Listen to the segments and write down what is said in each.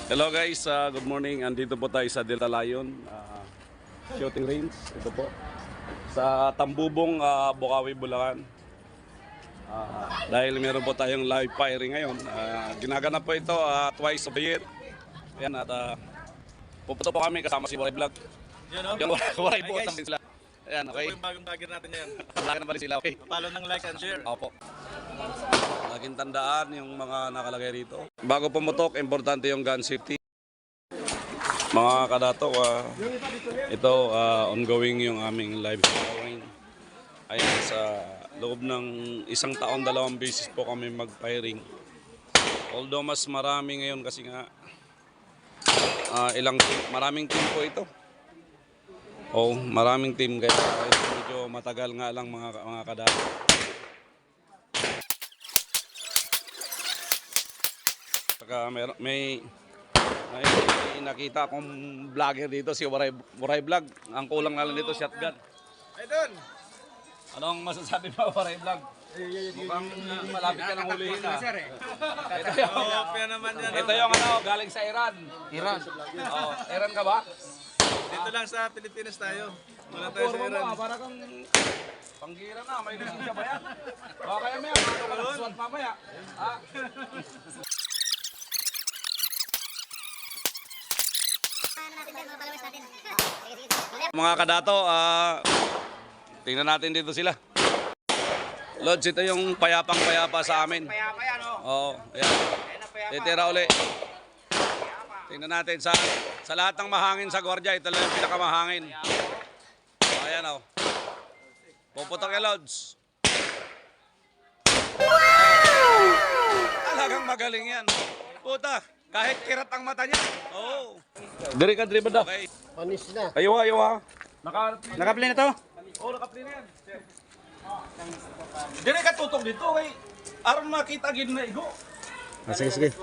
Hello guys, good morning. Andito po tayo sa Delta Lion shooting range. Ito po sa Tambubong, Bukawi, Bulacan. Dahil meron po tayong live firing ngayon. Ginaganap po ito twice a year. Ayan, at pupunta po kami kasama si Waray Vlog. Yung Waray po namin sila. Ayan, okay. Ito po yung bagong vlogger natin yan. Laki na pala sila, okay. Follow ng like and share. Opo. Laging tandaan yung mga nakalagay rito. Bago pumutok, importante yung gun safety. Mga kadato, ito ongoing yung aming live firing. Ayan, sa loob ng isang taon, 2 beses po kami mag-firing. Although mas marami ngayon kasi nga maraming team po ito. Maraming team kaya medyo matagal nga lang mga kadato. Saka may nakita akong vlogger dito, si Waray Vlog. Ang kulang na lang dito, shotgun. Idol! Anong masasabi mo, Waray Vlog? Mukhang malapit ka ng hulihin na. Ito yung galing sa Iran. Iran ka ba? Dito lang sa Pilipinas tayo. Wala tayo sa Iran. Para kang panggira na, may lisensya ba yan? Kaya may suwat mamaya. Mga kadato, tingnan natin dito sila. Lods, ito yung payapang-payapa sa amin. Payapa yan, oh. Oo, ayan. Titira uli. Tingnan natin sa lahat ng mahangin sa gwardiya, ito lang yung pinakamahangin. Ayan, oh. Puputok yung Lods. Wow! Talagang magaling yan. Puta, kahit kirat ang mata niya. Oo. Diri ka, diri ba daw? Okay. Panis na. Ayaw ha. Naka-play na to? Oo, naka-play na yan. Diri ka tutok dito, kay aron makita gid na igo. Sige, sige.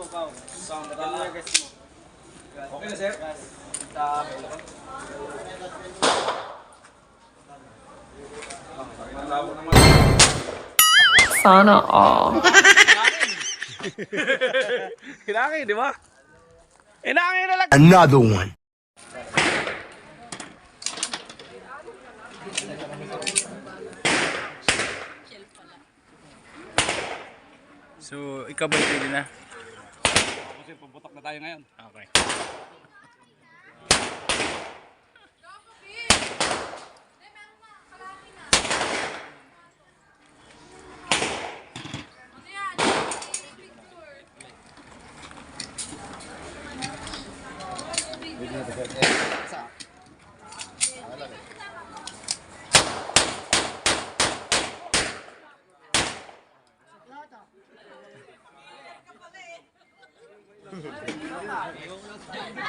Okay na, sir? Sana all. Hinangin, di ba? Hinangin na lang. Another one. So, ikaw ba pwede na? Kasi puputok na tayo ngayon. Okay.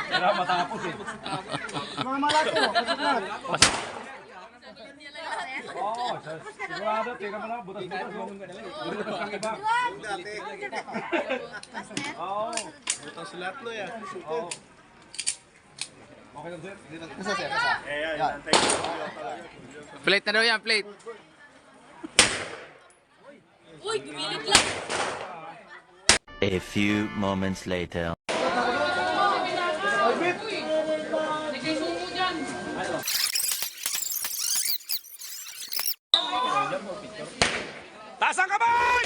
Kaya matapos eh. Mga malako, kasuklat. Oo, sigurado. Tingnan mo na, butas-butas. Butas ang iba. Oo. Butang sulat lo yan. Oo. Okay lang, sir? Kasa, sir, kasa. Yan. Plate na daw yan, plate. Uy, gumilit lang. A few moments later. Taas ang kamay!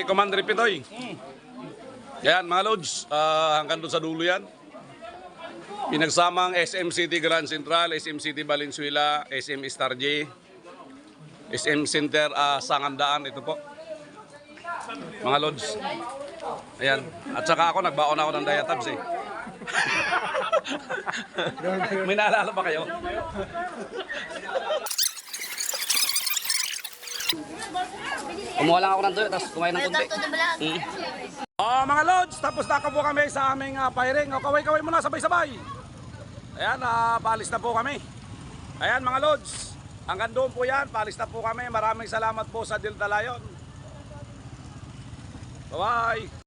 Commander Pitoy. Yan mga Lods, hanggang doon sa dulo yan. Pinagsamang SM City Grand Central, SM City Valenzuela, SM Star J, SM Center Sangandaan, ito po. Mga Lods. Ayan. At saka ako, nagbaon ako ng diatabs eh. May naalala ba kayo? Kumuha lang ako ng tuyo, tapos kumain ng kunti. Mga Lods, tapos na po kami sa aming firing. Kaway-kaway muna, sabay-sabay. Ayan, paalis na po kami. Ayan mga Lods, hanggang doon po yan, paalis na po kami. Maraming salamat po sa Delta Lion. Bye-bye!